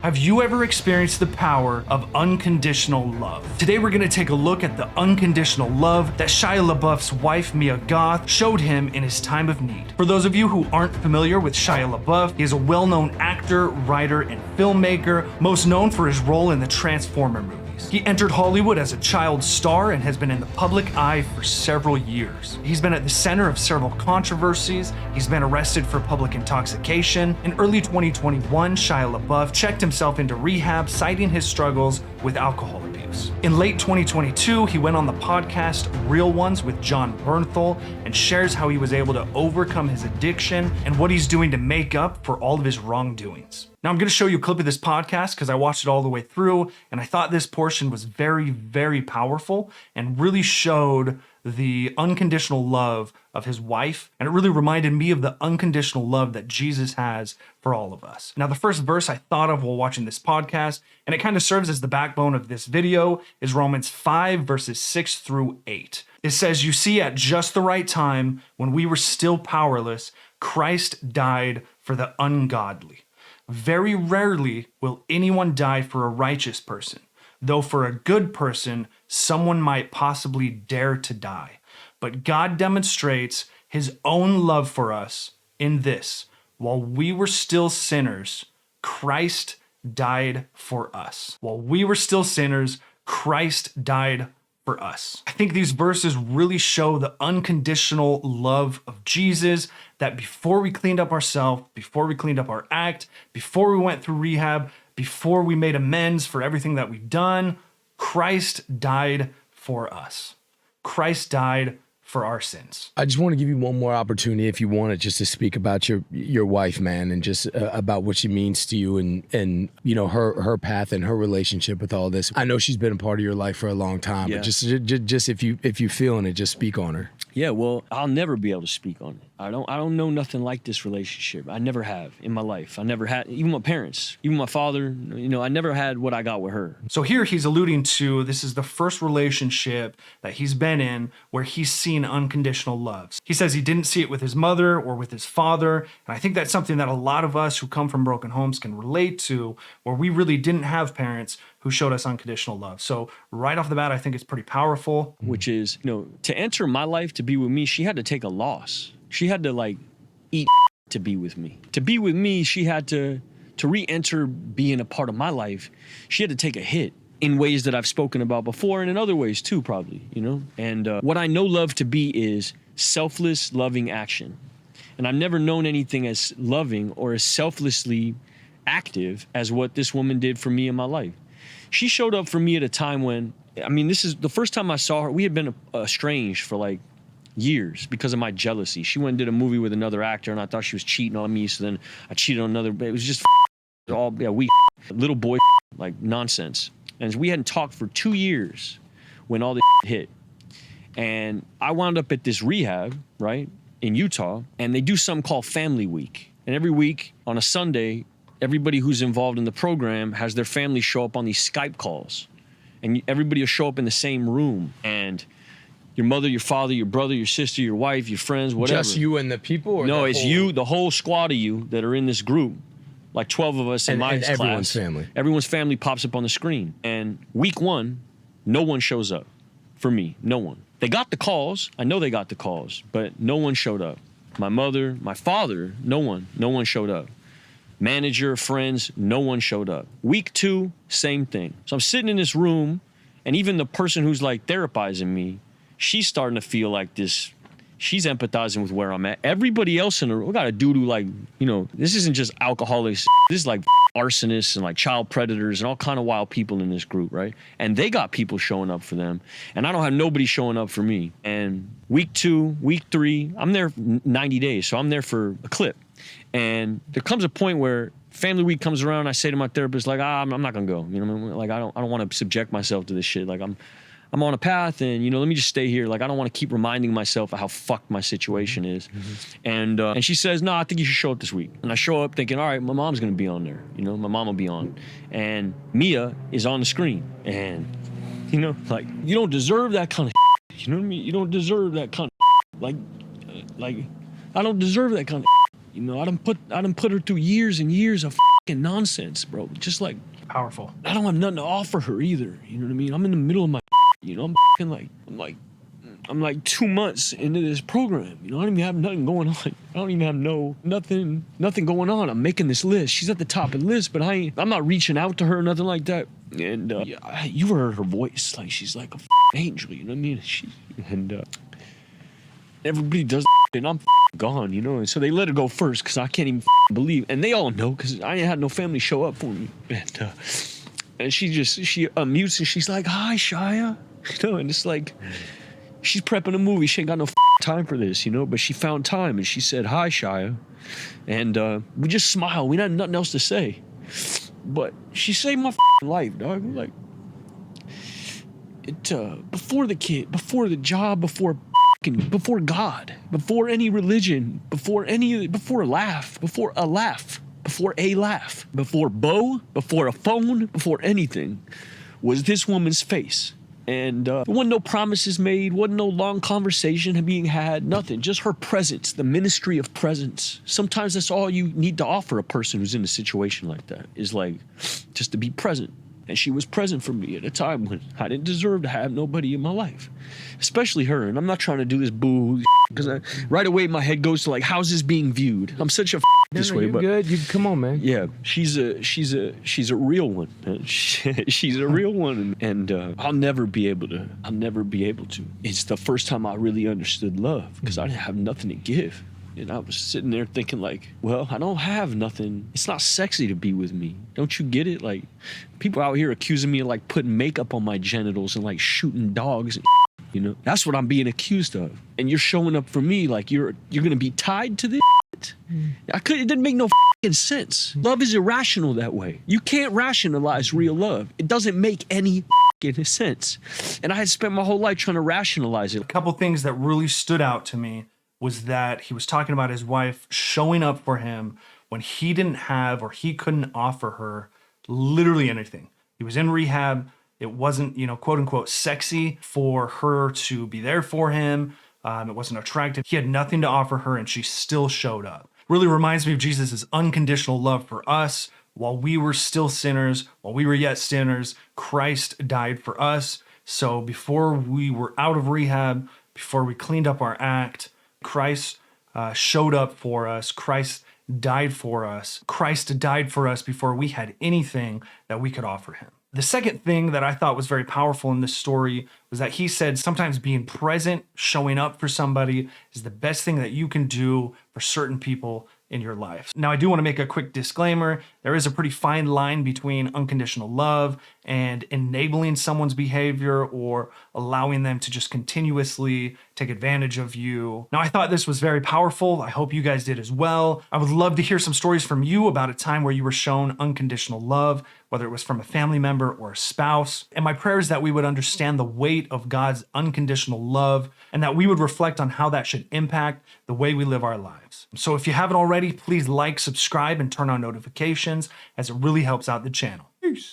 Have you ever experienced the power of unconditional love? Today we're going to take a look at the unconditional love that Shia LaBeouf's wife Mia Goth showed him in his time of need. For those of you who aren't familiar with Shia LaBeouf, he is a well-known actor, writer, and filmmaker, most known for his role in the Transformer movies. He entered Hollywood as a child star and has been in the public eye for several years. He's been at the center of several controversies. He's been arrested for public intoxication. In early 2021, Shia LaBeouf checked himself into rehab, citing his struggles with alcohol abuse. In late 2022, he went on the podcast Real Ones with John Bernthal and shares how he was able to overcome his addiction and what he's doing to make up for all of his wrongdoings. Now I'm going to show you a clip of this podcast because I watched it all the way through and I thought this portion was very, very powerful and really showed the unconditional love of his wife, and it really reminded me of the unconditional love that Jesus has for all of us. Now, the first verse I thought of while watching this podcast, and it kind of serves as the backbone of this video, is Romans 5 verses 6 through 8. It says, "You see, at just the right time, when we were still powerless, Christ died for the ungodly. Very rarely will anyone die for a righteous person, though for a good person, someone might possibly dare to die. But God demonstrates his own love for us in this: while we were still sinners, Christ died for us." While we were still sinners, Christ died for us. I think these verses really show the unconditional love of Jesus, that before we cleaned up ourselves, before we cleaned up our act, before we went through rehab, before we made amends for everything that we've done, Christ died for us. Christ died for our sins. I just want to give you one more opportunity, if you want it, just to speak about your wife, man, and just about what she means to you, and you know, her path and her relationship with all this. I know she's been a part of your life for a long time, but just if you feeling it, just speak on her. Yeah, well, I'll never be able to speak on it. I don't know nothing like this relationship. I never have in my life. I never had, even my parents, even my father, you know, I never had what I got with her. So here he's alluding to, this is the first relationship that he's been in where he's seen unconditional love. He says he didn't see it with his mother or with his father, and I think that's something that a lot of us who come from broken homes can relate to, where we really didn't have parents who showed us unconditional love. So right off the bat, I think it's pretty powerful. Which is, you know, to enter my life, to be with me, she had to take a loss. She had to like eat to be with me. To be with me, she had to re-enter being a part of my life. She had to take a hit in ways that I've spoken about before, and in other ways too, probably, you know? And what I know love to be is selfless, loving action. And I've never known anything as loving or as selflessly active as what this woman did for me in my life. She showed up for me at a time when, I mean, this is the first time I saw her. We had been estranged for like years because of my jealousy. She went and did a movie with another actor, and I thought she was cheating on me, so then I cheated on another. It was just all, yeah, little boy like nonsense. And we hadn't talked for 2 years when all this hit. And I wound up at this rehab, right, in Utah, and they do something called Family Week. And every week on a Sunday, everybody who's involved in the program has their family show up on these Skype calls. And everybody will show up in the same room. And your mother, your father, your brother, your sister, your wife, your friends, whatever. Just you and the people? Or no, it's you, the whole squad of you that are in this group. Like 12 of us in my class. Everyone's family. Everyone's family pops up on the screen. And week one, no one shows up for me. No one. They got the calls. I know they got the calls, but no one showed up. My mother, my father, no one showed up. Manager, friends, no one showed up. Week two, same thing. So I'm sitting in this room, and even the person who's like therapizing me, she's starting to feel like this. She's empathizing with where I'm at. Everybody else in the room, we got a dude who, like, you know, this isn't just alcoholics. This is like arsonists and like child predators and all kind of wild people in this group, right? And they got people showing up for them. And I don't have nobody showing up for me. And week two, week three, I'm there 90 days. So I'm there for a clip. And there comes a point where Family Week comes around. I say to my therapist, like, I'm not gonna go. You know what I mean? Like, I don't want to subject myself to this shit. Like, I'm on a path, and, you know, let me just stay here. Like, I don't want to keep reminding myself of how fucked my situation is. Mm-hmm. And she says, no, I think you should show up this week. And I show up thinking, all right, my mom's gonna be on there. You know, my mom will be on. And Mia is on the screen. And, you know, like, you don't deserve that kind of shit. You know what I mean? You don't deserve that kind of like, I don't deserve that kind of shit. You know, I done put her through years and years of fucking nonsense, bro. Just like, Powerful. I don't have nothing to offer her either. You know what I mean? I'm in the middle of my, you know, I'm like 2 months into this program. You know, I don't even have nothing going on. I don't even have nothing going on. I'm making this list. She's at the top of the list, but I'm not reaching out to her or nothing like that. And you heard her voice. Like, she's like a angel, you know what I mean? Everybody does and I'm gone, you know? And so they let her go first because I can't even believe. And they all know because I ain't had no family show up for me. And she unmutes and she's like, "Hi, Shia." You know, and it's like, she's prepping a movie. She ain't got no time for this, you know? But she found time and she said, "Hi, Shia." And we just smiled. We had nothing else to say. But she saved my life, dog. Like, before the kid, before the job, before God, before any religion, before a laugh, before Bo, before a phone, before anything, was this woman's face. And there wasn't no promises made, wasn't no long conversation being had, nothing. Just her presence, the ministry of presence. Sometimes that's all you need to offer a person who's in a situation like that, is like, just to be present. And she was present for me at a time when I didn't deserve to have nobody in my life, especially her. And I'm not trying to do this boo because right away my head goes to like, how's this being viewed? I'm such a this way, you're but good. Come on, man. yeah, she's a real one. She's a real one, and I'll never be able to. It's the first time I really understood love because I didn't have nothing to give. And I was sitting there thinking like, well, I don't have nothing. It's not sexy to be with me. Don't you get it? Like, people out here accusing me of like putting makeup on my genitals and like shooting dogs and you know? That's what I'm being accused of. And you're showing up for me like you're gonna be tied to this. It didn't make no sense. Love is irrational that way. You can't rationalize real love. It doesn't make any sense. And I had spent my whole life trying to rationalize it. A couple things that really stood out to me was that he was talking about his wife showing up for him when he didn't have or he couldn't offer her literally anything. He was in rehab. It wasn't, you know, quote unquote sexy for her to be there for him. It wasn't attractive. He had nothing to offer her and she still showed up. Really reminds me of Jesus' unconditional love for us. While we were still sinners, while we were yet sinners, Christ died for us. So before we were out of rehab, before we cleaned up our act, Christ showed up for us. Christ died for us. Christ died for us before we had anything that we could offer him. The second thing that I thought was very powerful in this story was that he said sometimes being present, showing up for somebody is the best thing that you can do for certain people in your life. Now, I do want to make a quick disclaimer. There is a pretty fine line between unconditional love and enabling someone's behavior or allowing them to just continuously take advantage of you. Now, I thought this was very powerful. I hope you guys did as well. I would love to hear some stories from you about a time where you were shown unconditional love, whether it was from a family member or a spouse. And my prayer is that we would understand the weight of God's unconditional love and that we would reflect on how that should impact the way we live our lives. So if you haven't already, please like, subscribe, and turn on notifications as it really helps out the channel. Peace.